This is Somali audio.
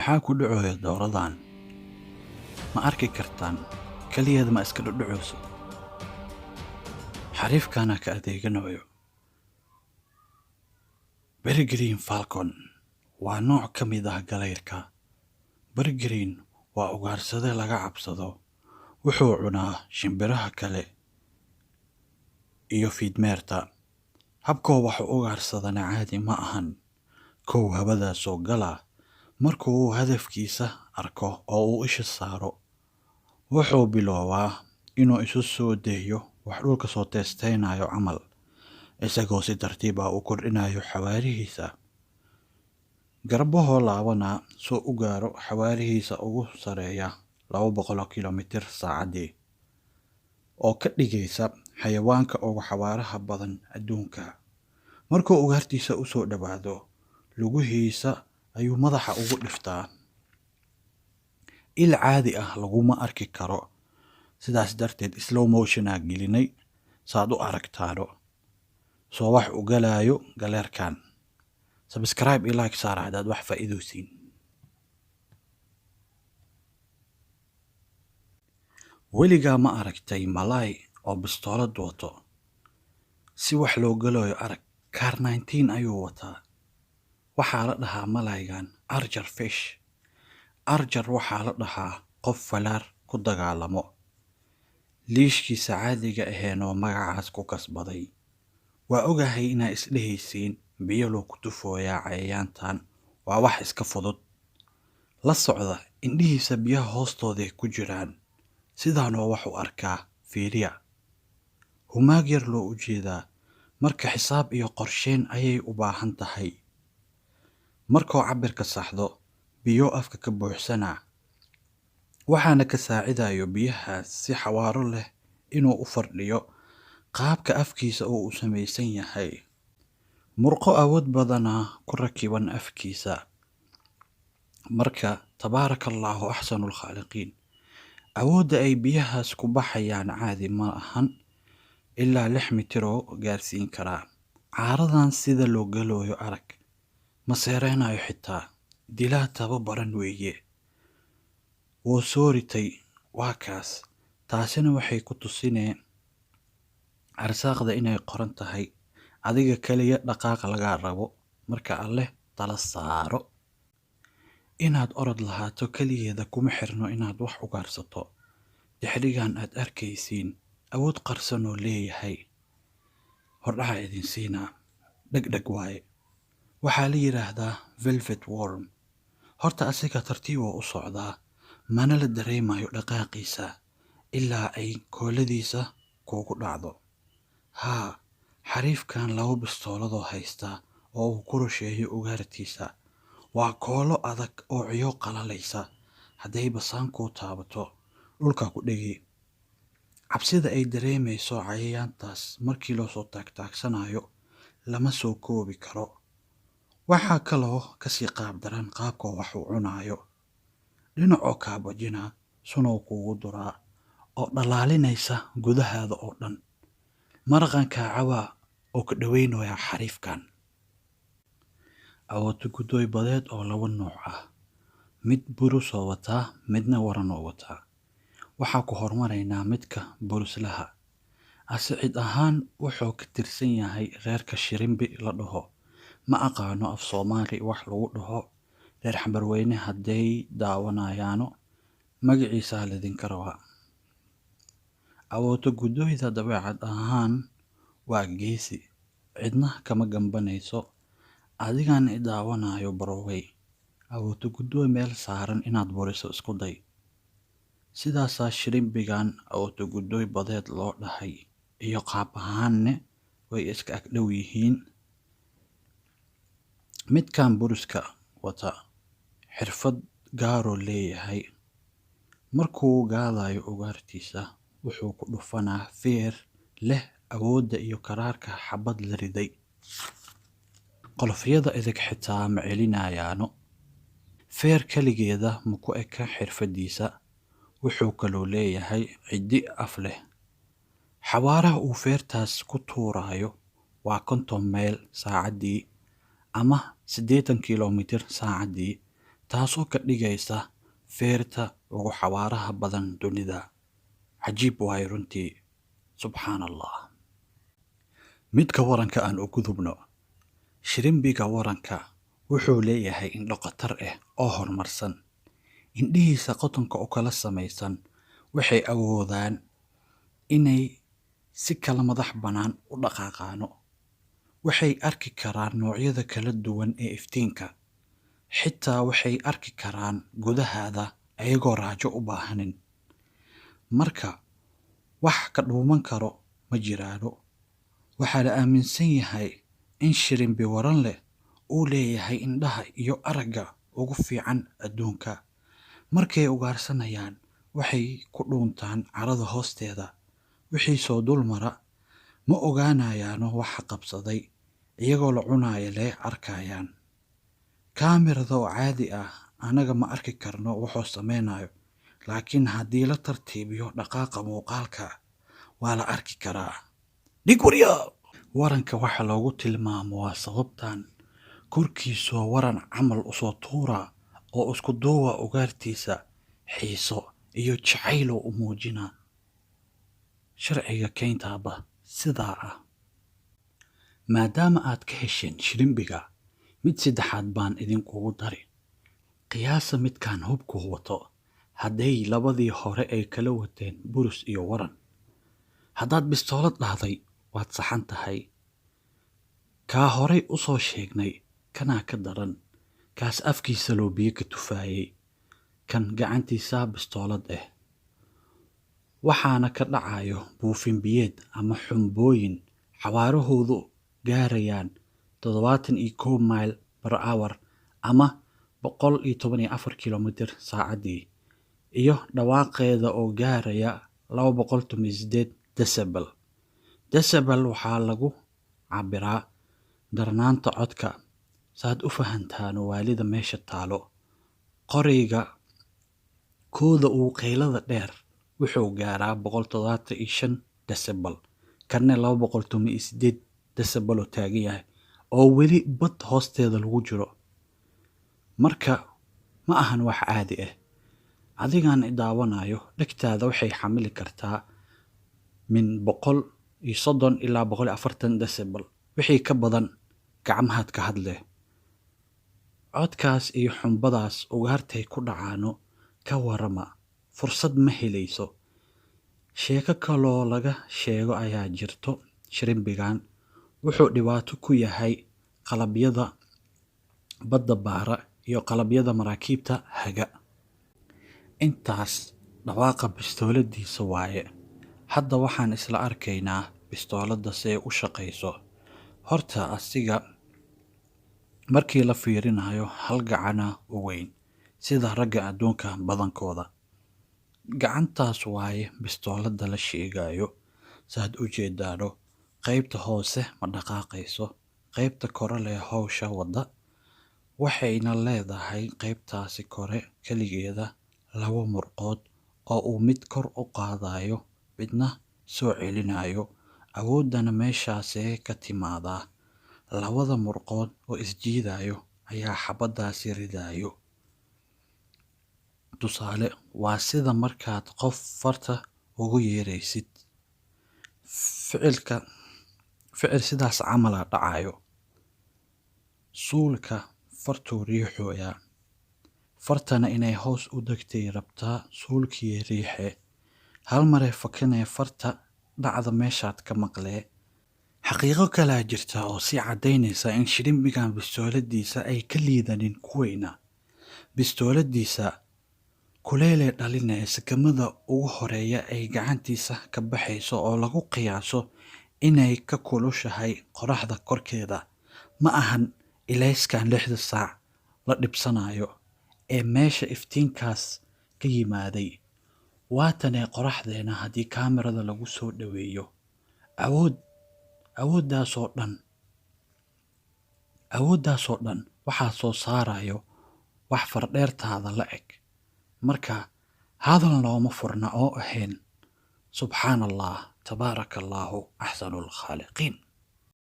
Maxaa ku dhacaya dooradan? Ma arki kartaan? Kaliyeed ma iska dhudhucayso? Xariifkana ka adeeganayo. Peregrine Falcon waa nooc ka mid ah galeyrka. Peregrine waa ugaarsade laga cabsado. Wuxuu cunaa shimbiraha kale iyo fiidmeerta. Habkoo wax ugaarsadana caadi ma ahan. Kow hawada soo gala. Markuu uu hadafkiisa arko oo uu isha saaro, wuxuu biloobaa inuu isu soo deeyo wax dhulka soo teestaynayo camal, isagoo si tartiib ah u kordhinayo xawaarihiisa. Garbahoo laabana soo u gaaro xawaarihiisa ugu sareeya 200 kilomitir saacadii, oo ka dhigaysa xayawaanka ugu xawaaraha badan adduunka. Markuu ugaartiisa u soo dhawaado, lugihiisa ayuu madaxa ugu dhiftaa. Il caadi ah laguma arki karo. Sidaas darteed slow motion gelinay saad u aragtaano. Soo wax u galayo galeerkan. Subscribe iyo like saar hadaad wax faa'iido siin. Weligaa ma aragtay malay oo bistoolad wato? Si wax loo galayo arag. Car 19 ayuu wataa. Waxaa la dhahaa malaygan Archer fish. Archer waxaa la dhahaa qof falaar ku dagaalamo. Liishkiisa caadiga aheenoo magacaas ku kasbaday. Waa ogahay inaa isdhehaysiin biyo loo ku tufooyaa cayayaantan. Waa wax iska fudud. La socda indhihiisa biyaha hoostooda ku jiraan. Sidaanoo wax u arkaa fiiriya. Humaag yar loo u jeedaa. Marka xisaab iyo qorsheyn ayay u baahan tahay. Markuu cabirka saxdo, biyo afka ka buuxsanaa. Waxaana ka saacidayo biyahaas si xawaaro leh inuu u fardhiyo qaabka afkiisa oo u samaysan yahay. Murqo awood badana ku rakiban afkiisa. Marka tabaarakallahu axsanul khaaliqiin. Awoodda ay biyahaas ku baxayaan caadi ma ahan. Ilaa 6 mitiro gaarsiin karaa. Caaradan sida loo galooyo arag. Ma seereenayo xitaa. Dilaa tababaran weeye. Wuu soo ritay waa kaas. Taasina waxay ku tusineen arsaaqda inay qoran tahay. Adiga kaliya dhaqaaqa laga rabo. Marka alleh tala saaro. Inaad orod lahaato kaliyeeda kuma xirno inaad wax ugaarsato. Dixrigan aad arkaysiin. Awood qarsan oo leeyahay. Hordhaca idin siinaa. Dhegdheg waaye. Waxaa la yiraahdaa velvet worm. Horta asiga tartiib oo u socdaa. Mana la dareemayo dhaqaaqiisa. Ilaa ay kooladiisa kuugu dhacdo. Haa, xariifkan 2 bistooladoo haysta oo uu ku rusheeyo ugaartiisa. Waa koolo adag oo ciyo qalalaysa. Hadday basaankuu taabato, dhulka ku dhigi. Cabsida ay dareemayso cayayaantaas markii loo soo taagsanayo lama soo koobi karo. Waxaa kaloo kasii qaab daran qaabka wax u cunayo. Dhinacoo kaabajina sunow kuugu duraa oo dhalaalinaysa gudahaada oo dhan. Maraqanka cawaa oo ka dhaweynaya xariifkan. Awoodo gudooy badeed oo 2 nooc ah. Mid burus oo wataa, midna waran oo wataa. Waxaa ku hormaraynaa midka buruslaha. Asicid ahaan wuxuu ka tirsan yahay reerka shirimbi la dhaho. Ma aqaano af Soomaali wax lagu dhaho. Reer xambarweyne hadday daawanayaano magaciisa lidinka rabaa. Awoodo gudooyda dabeecad ahaan waa geesi. Cidna kama gambanayso. Adigaan i daawanayo barowey. Awoodo gudooy meel saaran inaad buriso isku day. Sidaasaa shirimbigan awoodo gudooy badeed loo dhahay. Iyo qaab ahaanne way iska ag dhow yihiin. Midkan buruska wata xirfad gaaro leeyahay. Markuu gaadayo ugaartiisa wuxuu ku dhufanaa feer leh awoodda iyo karaarka xabad la riday. Qolofyada idig xitaa ma celinayaano. Feer kaligeeda ma ku eka xirfadiisa. Wuxuu kaloo leeyahay ciddi af leh. Xawaaraha uu feertaas ku tuurayo waa 50 mayl saacadii ama 80 kilomitir saacadii. taasoo ka dhigaysa feerta ugu xawaaraha badan dunida. Cajiib waayo runtii, subxaan allah. Midka waranka aan u gudubno. Shirimbiga waranka wuxuu leeyahay indho khatar ah oo horumarsan. Indhihiisa qotonka u kala samaysan waxay awoodaan inay si kala madax bannaan u dhaqaaqaano. Waxay arki karaan noocyada kala duwan ee iftiinka. Xitaa waxay arki karaan gudahaada ayagoo raajo u baahanin. Marka wax ka dhuuman karo ma jiraano. Waxaa la aaminsan yahay in shirimbi waran leh uu leeyahay indhaha iyo aragga ugu fiican adduunka. Markay ugaarsanayaan waxay ku dhuuntaan carrada hoosteeda. Wixii soo dul mara ma ogaanayaano waxa qabsaday, iyagoo la cunaaya lee arkayaan. Kaamirada oo caadi ah anaga ma arki karno wuxuu sameynayo, laakiin haddii la tartiibiyo dhaqaaqa muuqaalka waa la arki karaa. Dhigwarya! Waranka waxa loogu tilmaamo waa sababtan. Korkiisu waran camal u soo tuura oo isku duuba ugaartiisa xiiso iyo jacayl u muujina. Sharciga keyntaaba sidaa ah. Maadaama aad ka hesheen shirimbiga, mid saddexaad baan idinkugu dari. Qiyaasa midkaan hubku wato hadday labadii hore ay kala wateen burus iyo waran. Haddaad bistoolad dhahday waad saxan tahay. Kaa horay u soo sheegnay kanaa ka daran. Kaas afkiisa loo biyo ka tufaayay. Kan gacantiisa bistoolad ah. Waxaana ka dhacayo buufin biyeed ama xumbooyin xawaarahoodu gaarayaan 71 mile per hour ama 114 kilomitir saacadii, iyo dhawaaqeeda oo gaaraya 218 decibel. Decibel waxaa lagu cabiraa darnaanta codka. Saad u fahantaan waalida meesha taalo. Qoriga kooda uu qaylada dheer wuxuu gaaraa 175 decibel. Kanna 218 decibel oo taagan yahay oo weli bad hoosteeda lagu jiro. Marka ma ahan wax caadi ah. Adigaan daawanayo dhegtaada waxay xamili kartaa min 130 ilaa 140 decibel. Wixii ka badan gacmahaad ka hadle. Codkaas iyo xumbadaas ugaartay ku dhacaano ka warama. Fursad ma helayso. Sheeko kaloo laga sheego ayaa jirto. Shirimbigan wuxuu dhibaato ku yahay qalabyada badda baara iyo qalabyada maraakiibta haga. Intaas dhawaaqa bistooladiisa waaye. Hadda waxaan isla arkaynaa bistoolada see u shaqayso. Horta asiga markii la fiirinayo hal gacana u weyn sida ragga adduunka badankooda. Gacantaas waaye bistoolada la sheegayo. Saad u jeedaano qaybta hoose ma dhaqaaqayso. Qaybta kore leh hawsha wada. Waxayna leedahay qaybtaasi kore keligeeda 2 murqood oo uu mid kor u qaadayo midna soo celinayo. Awoodana meeshaasee ka timaadaa. 2 murqood oo isjiidayo ayaa xabadaasi ridayo. Tusaale waa sida markaad qof farta ugu yeeraysid. Ficil sidaas camala dhacayo. Suulka fartuu riixoya. Fartana inay hoos u degtay rabtaa suulkii riixe. Hal maree fakanee farta dhacda meeshaad ka maqlee. Xaqiiqo kala jirta oo si cadaynaysa in shirimbigan bistooladiisa ay ka liidanin kuweyna. Bistooladiisa kuleele dhalinaya sakamada ugu horeeya ay gacantiisa ka baxayso oo lagu qiyaaso inay ka kulushahay qoraxda korkeeda. Ma ahan ilayskan 6 saac la dhibsanayo ee meesha iftiinkaas ka yimaaday. Waatanee qoraxdeena haddii kaamirada lagu soo dhaweeyo. Awooddaasoo dhan waxaa soo saarayo wax fardheertaada la eg. Marka hadal looma furna oo ahayn subxaan allah tabaaraka allaahu axsanul khaaliqiin.